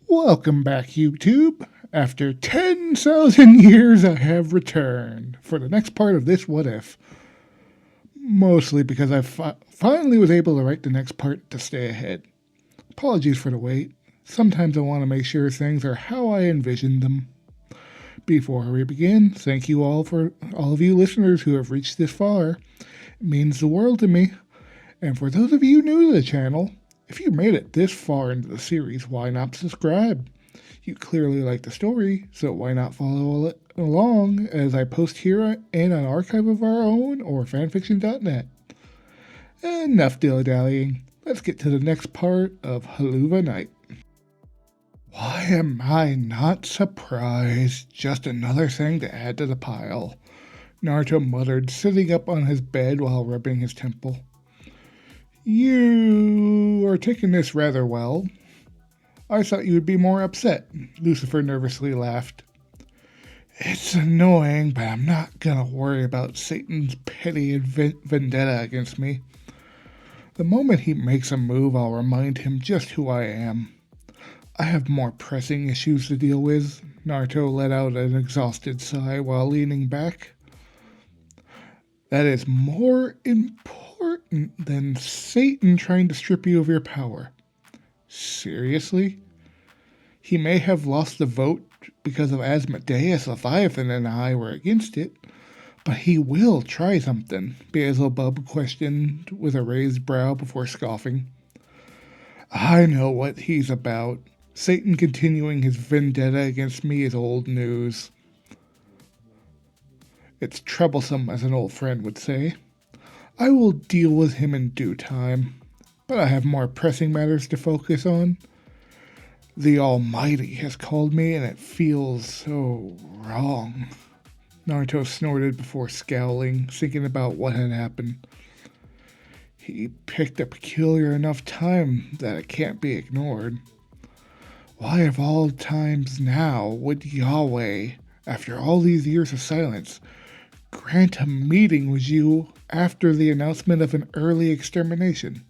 Welcome back, YouTube. After 10,000 years, I have returned for the next part of this What If. Mostly because I finally was able to write the next part to stay ahead. Apologies for the wait. Sometimes I want to make sure things are how I envisioned them. Before we begin, thank you all for all of you listeners who have reached this far. It means the world to me. And for those of you new to the channel, if you made it this far into the series, why not subscribe? You clearly like the story, so why not follow along as I post here in an archive of our own or fanfiction.net. Enough dilly-dallying. Let's get to the next part of Helluva Knight. Why am I not surprised? Just another thing to add to the pile, Naruto muttered, sitting up on his bed while rubbing his temple. You are taking this rather well. I thought you would be more upset, Lucifer nervously laughed. It's annoying, but I'm not gonna worry about Satan's petty vendetta against me. The moment he makes a move, I'll remind him just who I am. I have more pressing issues to deal with. Naruto let out an exhausted sigh while leaning back. That is more important than Satan trying to strip you of your power. Seriously? He may have lost the vote because of Asmodeus, Leviathan, and I were against it, but he will try something, Beelzebub questioned with a raised brow before scoffing. I know what he's about. Satan continuing his vendetta against me is old news. It's troublesome, as an old friend would say. I will deal with him in due time, but I have more pressing matters to focus on. The Almighty has called me, and it feels so wrong. Naruto snorted before scowling, thinking about what had happened. He picked a peculiar enough time that it can't be ignored. Why of all times now would Yahweh, after all these years of silence, grant a meeting with you after the announcement of an early extermination?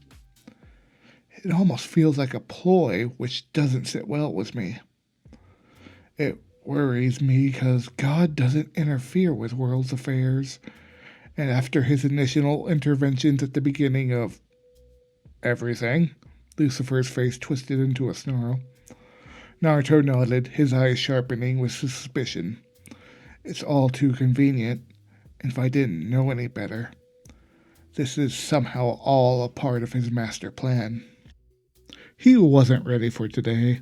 It almost feels like a ploy which doesn't sit well with me. It worries me because God doesn't interfere with world's affairs, and after his initial interventions at the beginning of everything, Lucifer's face twisted into a snarl. Naruto nodded, his eyes sharpening with suspicion. It's all too convenient. If I didn't know any better, this is somehow all a part of his master plan. He wasn't ready for today.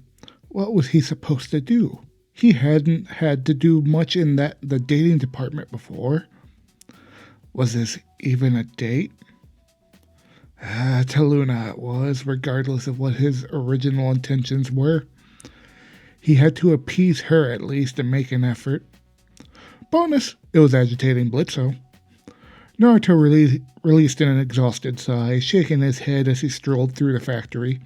What was he supposed to do? He hadn't had to do much in the dating department before. Was this even a date? To Loona it was, regardless of what his original intentions were. He had to appease her at least and make an effort. Bonus, it was agitating Blitzo. Naruto released an exhausted sigh, shaking his head as he strolled through the factory.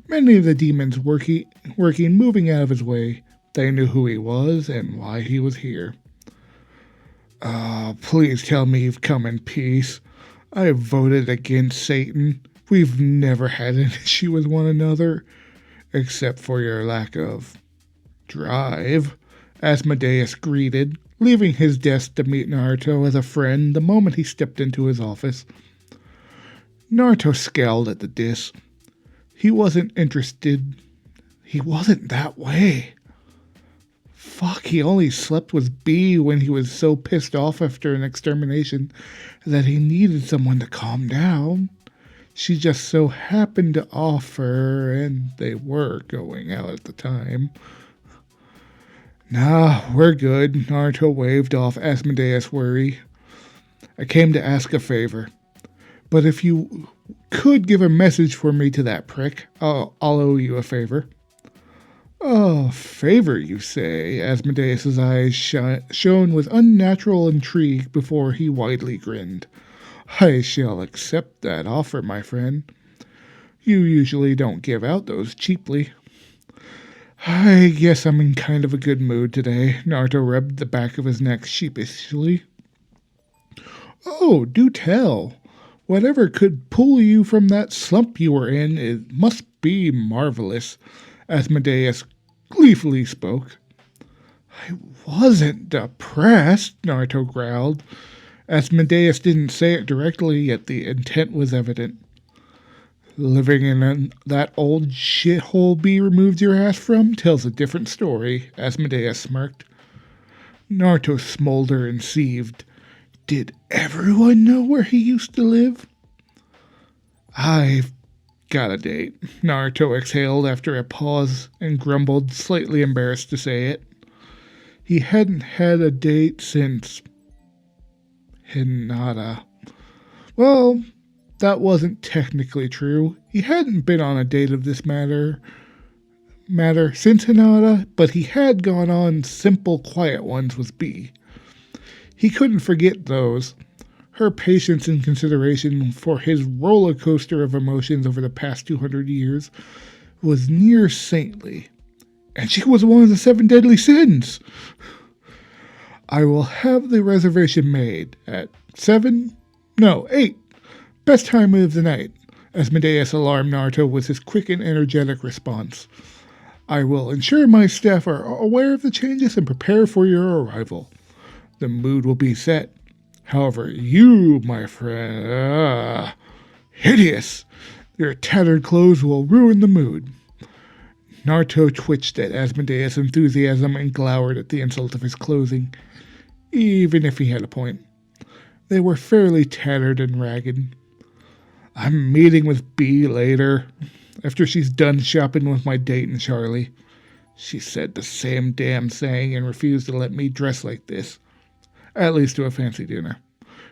Many of the demons working, moving out of his way. They knew who he was and why he was here. Please tell me you've come in peace. I have voted against Satan. We've never had an issue with one another, except for your lack of drive, Asmodeus greeted, leaving his desk to meet Naruto as a friend the moment he stepped into his office. Naruto scowled at the diss. He wasn't interested. He wasn't that way. Fuck, he only slept with B when he was so pissed off after an extermination that he needed someone to calm down. She just so happened to offer, and they were going out at the time. Nah, we're good, Naruto waved off Asmodeus' worry. I came to ask a favor. But if you could give a message for me to that prick, I'll owe you a favor. Oh, favor, you say? Asmodeus' eyes shone with unnatural intrigue before he widely grinned. I shall accept that offer, my friend. You usually don't give out those cheaply. I guess I'm in kind of a good mood today. Naruto rubbed the back of his neck sheepishly. Oh, do tell. Whatever could pull you from that slump you were in, it must be marvelous. Asmodeus gleefully spoke. I wasn't depressed, Naruto growled. Asmodeus didn't say it directly, yet the intent was evident. Living in that old shithole B removed your ass from tells a different story, Asmodeus smirked. Naruto smoldered and seethed. Did everyone know where he used to live? I've got a date, Naruto exhaled after a pause and grumbled, slightly embarrassed to say it. He hadn't had a date since Hinata. Well, that wasn't technically true. He hadn't been on a date of this matter since Hinata, but he had gone on simple, quiet ones with B. He couldn't forget those. Her patience and consideration for his roller coaster of emotions over the past 200 years was near saintly. And she was one of the 7 deadly sins. I will have the reservation made at 8. Best time of the night, Asmodeus alarmed Naruto with his quick and energetic response. I will ensure my staff are aware of the changes and prepare for your arrival. The mood will be set. However, you, my friend, hideous. Your tattered clothes will ruin the mood. Naruto twitched at Asmodeus' enthusiasm and glowered at the insult of his clothing, even if he had a point. They were fairly tattered and ragged. I'm meeting with B later, after she's done shopping with my date and Charlie. She said the same damn thing and refused to let me dress like this. At least to a fancy dinner.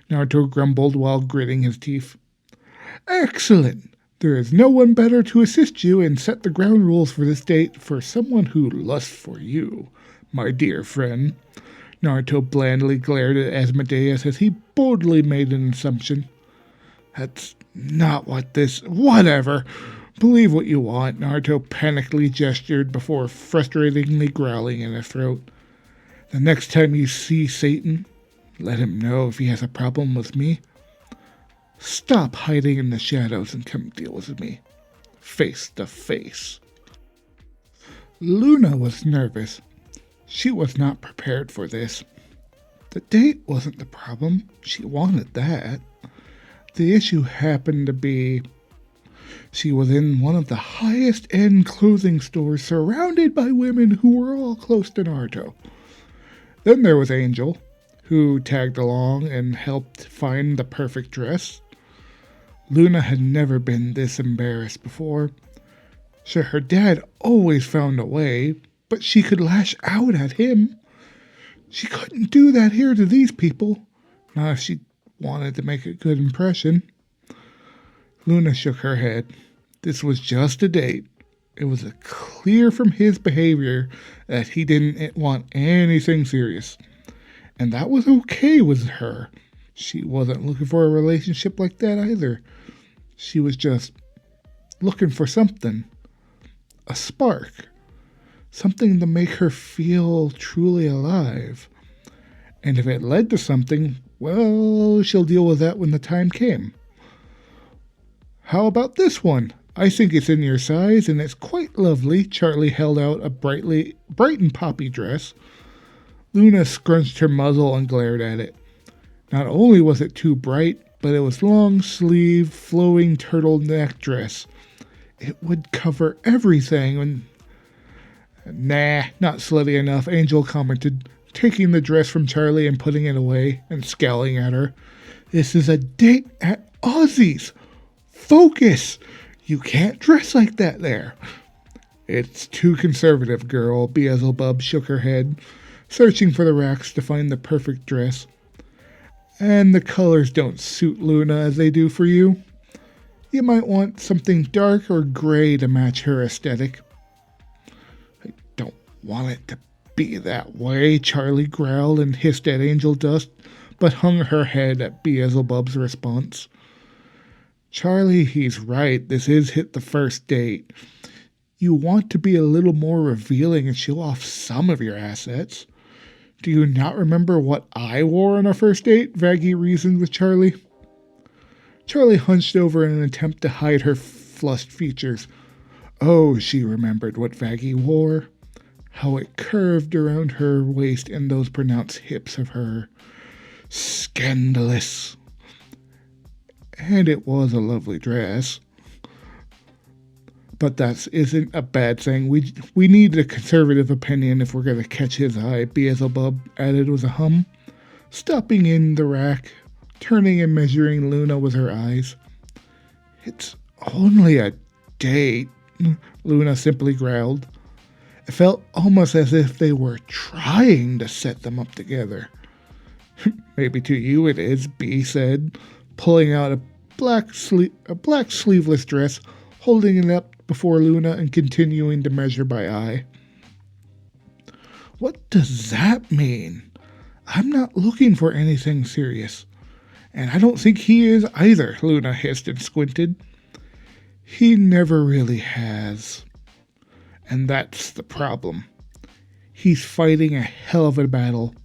Naruto grumbled while gritting his teeth. Excellent! There is no one better to assist you and set the ground rules for this date for someone who lusts for you, my dear friend. Naruto blandly glared at Asmodeus as he boldly made an assumption. That's not what this... Whatever! Believe what you want, Naruto panically gestured before frustratingly growling in his throat. The next time you see Satan, let him know if he has a problem with me. Stop hiding in the shadows and come deal with me. Face to face. Loona was nervous. She was not prepared for this. The date wasn't the problem. She wanted that. The issue happened to be she was in one of the highest-end clothing stores surrounded by women who were all close to Naruto. Then there was Angel, who tagged along and helped find the perfect dress. Loona had never been this embarrassed before. Sure, her dad always found a way, but she could lash out at him. She couldn't do that here to these people, not if she wanted to make a good impression. Loona shook her head. This was just a date. It was clear from his behavior that he didn't want anything serious. And that was okay with her. She wasn't looking for a relationship like that either. She was just looking for something. A spark. Something to make her feel truly alive. And if it led to something, well, she'll deal with that when the time came. How about this one? I think it's in your size, and it's quite lovely. Charlie held out a bright and poppy dress. Loona scrunched her muzzle and glared at it. Not only was it too bright, but it was long-sleeved, flowing turtleneck dress. It would cover everything. Nah, not slutty enough, Angel commented, taking the dress from Charlie and putting it away and scowling at her. This is a date at Ozzy's. Focus! You can't dress like that there. It's too conservative, girl. Beelzebub shook her head, searching for the racks to find the perfect dress. And the colors don't suit Loona as they do for you. You might want something dark or gray to match her aesthetic. I don't want it to be that way, Charlie growled and hissed at Angel Dust, but hung her head at Beelzebub's response. Charlie, he's right. This is hit the first date. You want to be a little more revealing and show off some of your assets. Do you not remember what I wore on our first date? Vaggie reasoned with Charlie. Charlie hunched over in an attempt to hide her flushed features. Oh, she remembered what Vaggie wore. how it curved around her waist and those pronounced hips of her. Scandalous. And it was a lovely dress. But that isn't a bad thing. We need a conservative opinion if we're going to catch his eye, Beelzebub added with a hum, stopping in the rack, turning and measuring Loona with her eyes. It's only a date, Loona simply growled. It felt almost as if they were trying to set them up together. Maybe to you it is, B said, pulling out a black sleeveless dress, holding it up before Loona and continuing to measure by eye. What does that mean? I'm not looking for anything serious. And I don't think he is either, Loona hissed and squinted. He never really has. And that's the problem. He's fighting a hell of a battle.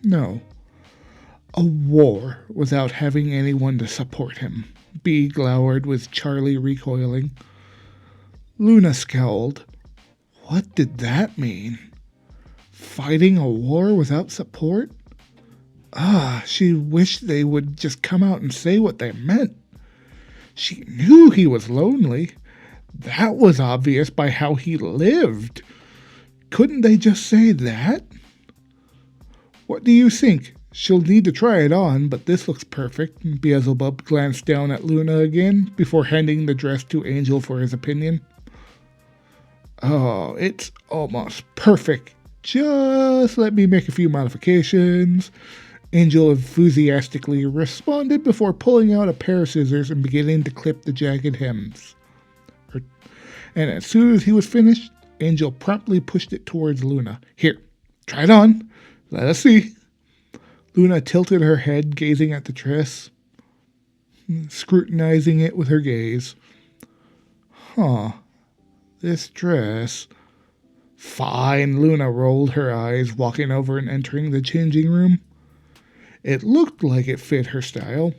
No. A war without having anyone to support him. B glowered with Charlie recoiling. Loona scowled. What did that mean? Fighting a war without support? She wished they would just come out and say what they meant. She knew he was lonely. That was obvious by how he lived. Couldn't they just say that? What do you think? She'll need to try it on, but this looks perfect. Beelzebub glanced down at Loona again before handing the dress to Angel for his opinion. Oh, it's almost perfect. Just let me make a few modifications. Angel enthusiastically responded before pulling out a pair of scissors and beginning to clip the jagged hems. And as soon as he was finished, Angel promptly pushed it towards Loona. Here, try it on. Let us see. Loona tilted her head, gazing at the dress, scrutinizing it with her gaze. This dress. Fine, Loona rolled her eyes, walking over and entering the changing room. It looked like it fit her style.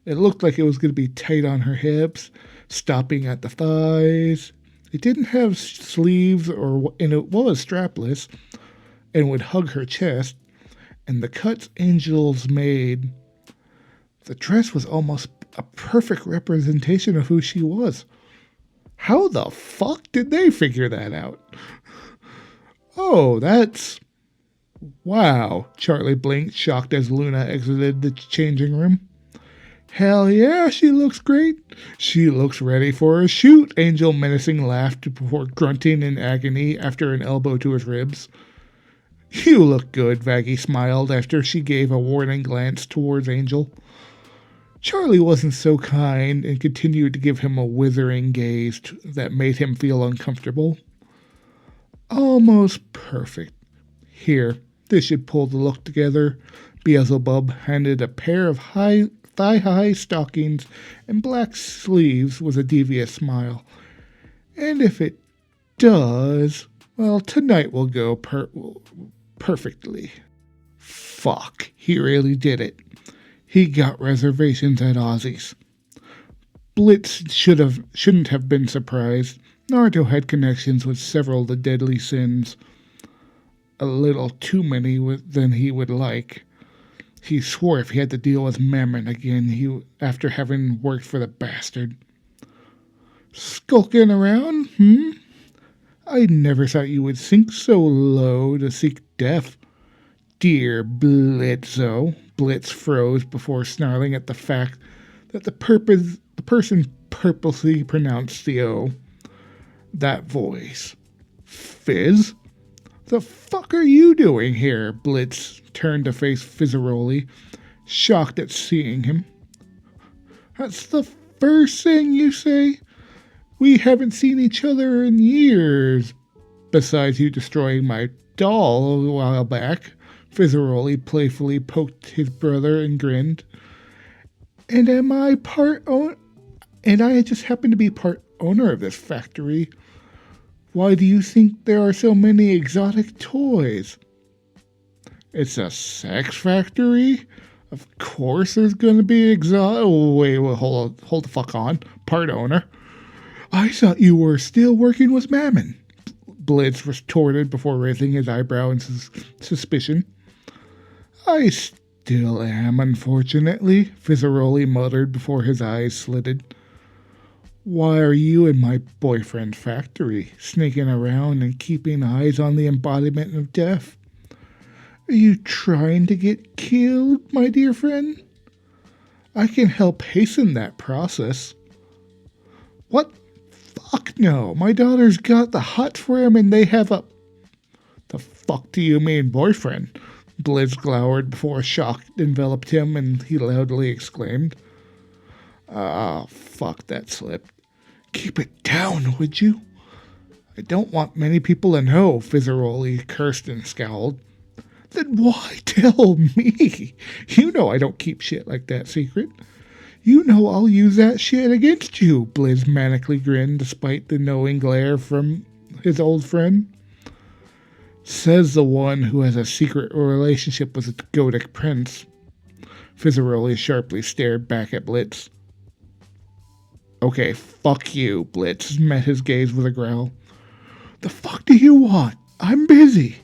It looked like it was going to be tight on her hips, stopping at the thighs. It didn't have sleeves, and it was strapless, and would hug her chest, and the cuts Angels made. The dress was almost a perfect representation of who she was. How the fuck did they figure that out? Oh, that's... Wow, Charlie blinked, shocked as Loona exited the changing room. Hell yeah, she looks great. She looks ready for a shoot, Angel menacing laughed before grunting in agony after an elbow to his ribs. You look good, Vaggie smiled after she gave a warning glance towards Angel. Charlie wasn't so kind and continued to give him a withering gaze that made him feel uncomfortable. Almost perfect. Here, this should pull the look together. Beelzebub handed a pair of thigh-high stockings and black sleeves with a devious smile. And if it does, well, tonight will go perfectly. Fuck, he really did it. He got reservations at Ozzy's. Blitz shouldn't have been surprised. Naruto had connections with several of the deadly sins. A little too many than he would like. He swore if he had to deal with Mammon again, after having worked for the bastard. Skulking around, I never thought you would sink so low to seek death. Dear Blitzo. Blitz froze before snarling at the fact that the person purposely pronounced the O. That voice. Fizz? The fuck are you doing here? Blitz turned to face Fizzaroli, shocked at seeing him. That's the first thing you say? We haven't seen each other in years. Besides you destroying my doll a while back. Fizzaroli playfully poked his brother and grinned. And I just happen to be part owner of this factory. Why do you think there are so many exotic toys? It's a sex factory? Of course there's gonna be exotic... Oh, wait, hold the fuck on. Part owner. I thought you were still working with Mammon. Blitz retorted before raising his eyebrow in suspicion. I still am, unfortunately, Fizzaroli muttered before his eyes slitted. Why are you in my boyfriend's factory, sneaking around and keeping eyes on the embodiment of death? Are you trying to get killed, my dear friend? I can help hasten that process. What? Fuck no. My daughter's got the hots for him and they have a... The fuck do you mean, boyfriend? Blitz glowered before shock enveloped him and he loudly exclaimed. Ah, fuck, that slipped. Keep it down, would you? I don't want many people to know, Fizzaroli cursed and scowled. Then why tell me? You know I don't keep shit like that secret. You know I'll use that shit against you, Blizz manically grinned despite the knowing glare from his old friend. Says the one who has a secret relationship with the Godic prince. Fizzaroli sharply stared back at Blitz. Okay, fuck you, Blitz met his gaze with a growl. The fuck do you want? I'm busy.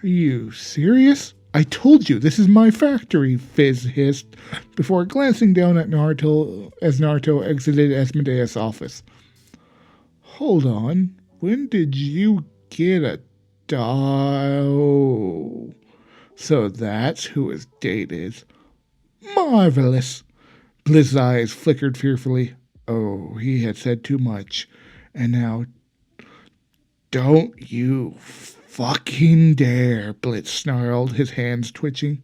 Are you serious? I told you this is my factory, Fizz hissed, before glancing down at Naruto as Naruto exited Asmodeus' office. Hold on, when did you get a Oh, so that's who his date is. Marvelous. Blizz's eyes flickered fearfully. Oh, he had said too much. And now, don't you fucking dare, Blitz snarled, his hands twitching.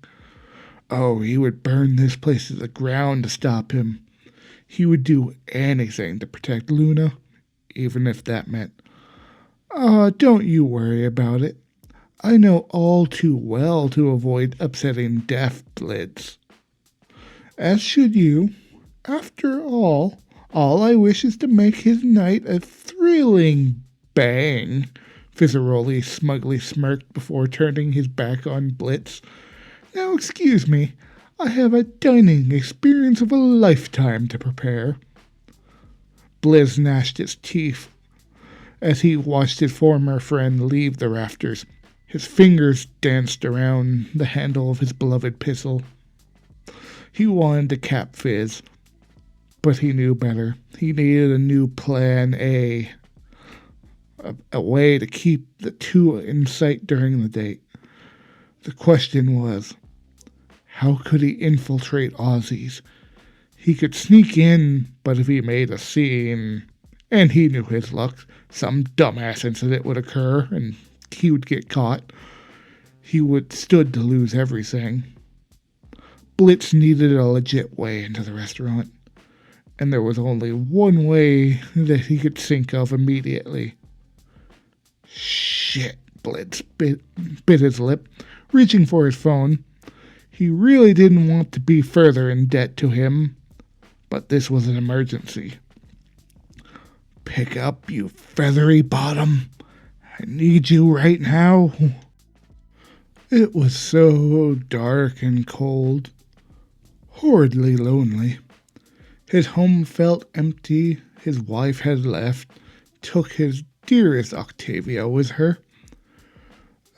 Oh, he would burn this place to the ground to stop him. He would do anything to protect Loona, even if that meant... don't you worry about it. I know all too well to avoid upsetting Death Blitz. As should you. After all I wish is to make his night a thrilling bang. Fizzaroli smugly smirked before turning his back on Blitz. Now excuse me, I have a dining experience of a lifetime to prepare. Blizz gnashed his teeth as he watched his former friend leave the rafters. His fingers danced around the handle of his beloved pistol. He wanted to cap Fizz, but he knew better. He needed a new plan A way to keep the two in sight during the date. The question was, how could he infiltrate Aussies? He could sneak in, but if he made a scene, and he knew his luck, some dumbass incident would occur and he would get caught. He would stood to lose everything. Blitz needed a legit way into the restaurant, and there was only one way that he could think of immediately. Shit, Blitz bit his lip, reaching for his phone. He really didn't want to be further in debt to him, but this was an emergency. Pick up, you feathery bottom. I need you right now. It was so dark and cold, horridly lonely. His home felt empty. His wife had left, took his dearest Octavia with her.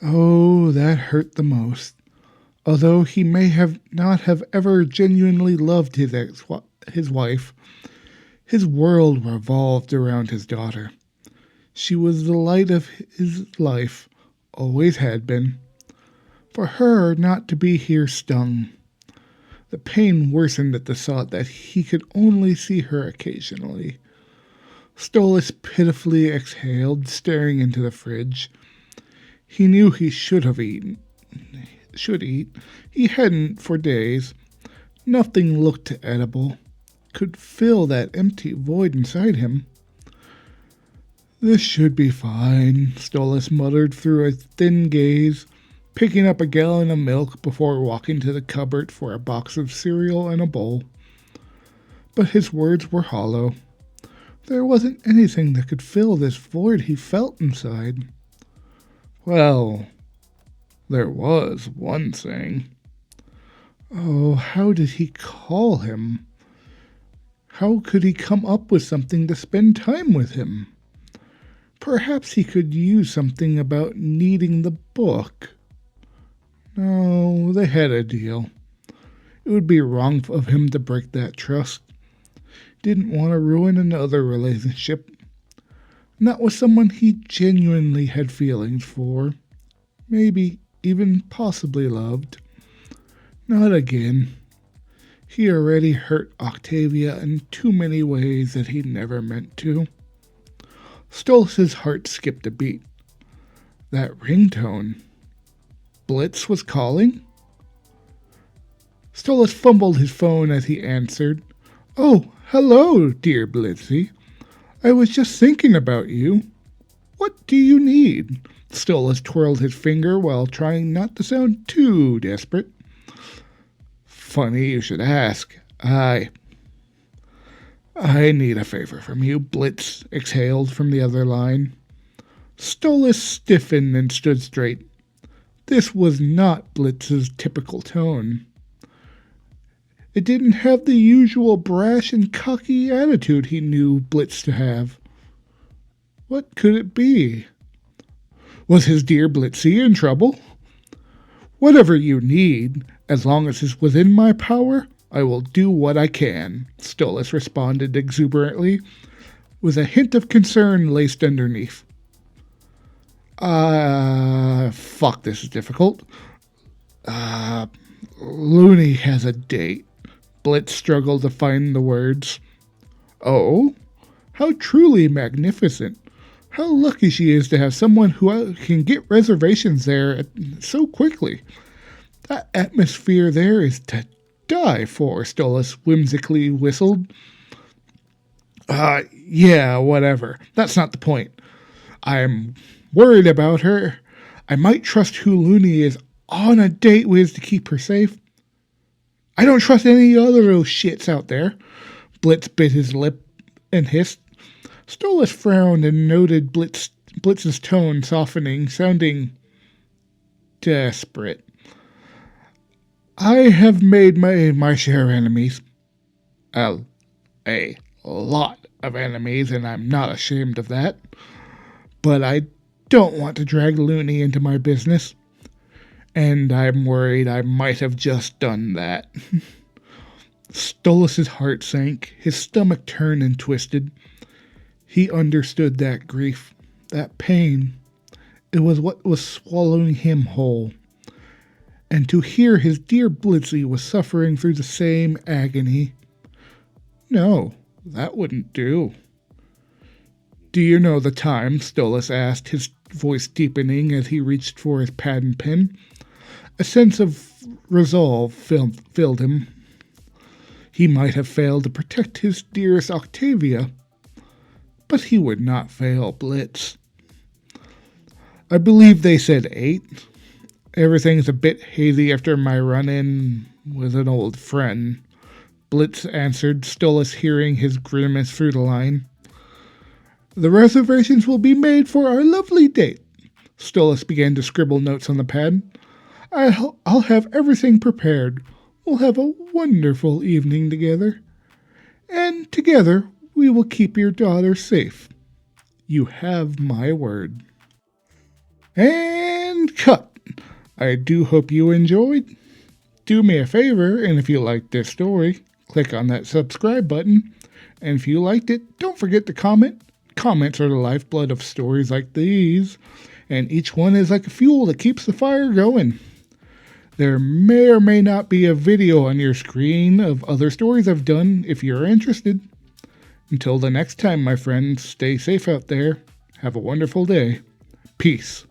Oh, that hurt the most. Although he may not have ever genuinely loved his wife, his world revolved around his daughter. She was the light of his life, always had been. For her not to be here stung. The pain worsened at the thought that he could only see her occasionally. Stolas pitifully exhaled, staring into the fridge. He knew he should eat. He hadn't for days. Nothing looked edible. Could fill that empty void inside him. This should be fine, Stolas muttered through a thin gaze, picking up a gallon of milk before walking to the cupboard for a box of cereal and a bowl. But his words were hollow. There wasn't anything that could fill this void he felt inside. Well, there was one thing. Oh, how did he call him? How could he come up with something to spend time with him? Perhaps he could use something about needing the book. No, they had a deal. It would be wrong of him to break that trust. Didn't want to ruin another relationship. Not with someone he genuinely had feelings for. Maybe even possibly loved. Not again. He already hurt Octavia in too many ways that he never meant to. Stolas' heart skipped a beat. That ringtone. Blitz was calling? Stolas fumbled his phone as he answered. Oh, hello, dear Blitzy. I was just thinking about you. What do you need? Stolas twirled his finger while trying not to sound too desperate. Funny you should ask. I need a favor from you, Blitz exhaled from the other line. Stolas stiffened and stood straight. This was not Blitz's typical tone. It didn't have the usual brash and cocky attitude he knew Blitz to have. What could it be? Was his dear Blitzy in trouble? Whatever you need, as long as it's within my power, I will do what I can, Stolas responded exuberantly, with a hint of concern laced underneath. Fuck, this is difficult. Looney has a date. Blitz struggled to find the words. Oh? How truly magnificent. How lucky she is to have someone who can get reservations there so quickly. That atmosphere there is to die for, Stolas whimsically whistled. Yeah, whatever. That's not the point. I'm worried about her. I might trust who Looney is on a date with to keep her safe. I don't trust any other of those shits out there. Blitz bit his lip and hissed. Stolas frowned and noted Blitz's tone softening, sounding desperate. I have made my share of enemies. A lot of enemies, and I'm not ashamed of that. But I don't want to drag Looney into my business. And I'm worried I might have just done that. Stolas' heart sank, his stomach turned and twisted. He understood that grief, that pain. It was what was swallowing him whole. And to hear his dear Blitzy was suffering through the same agony. No, that wouldn't do. Do you know the time? Stolas asked, his voice deepening as he reached for his pad and pen. A sense of resolve filled him. He might have failed to protect his dearest Octavia, but he would not fail Blitz. I believe they said 8. Everything's a bit hazy after my run-in with an old friend, Blitz answered, Stolas hearing his grimace through the line. The reservations will be made for our lovely date. Stolas began to scribble notes on the pad. I'll have everything prepared. We'll have a wonderful evening together. And together we will keep your daughter safe. You have my word. And cut. I do hope you enjoyed. Do me a favor, and if you liked this story, click on that subscribe button. And if you liked it, don't forget to comment. Comments are the lifeblood of stories like these, and each one is like a fuel that keeps the fire going. There may or may not be a video on your screen of other stories I've done if you're interested. Until the next time, my friends, stay safe out there. Have a wonderful day. Peace.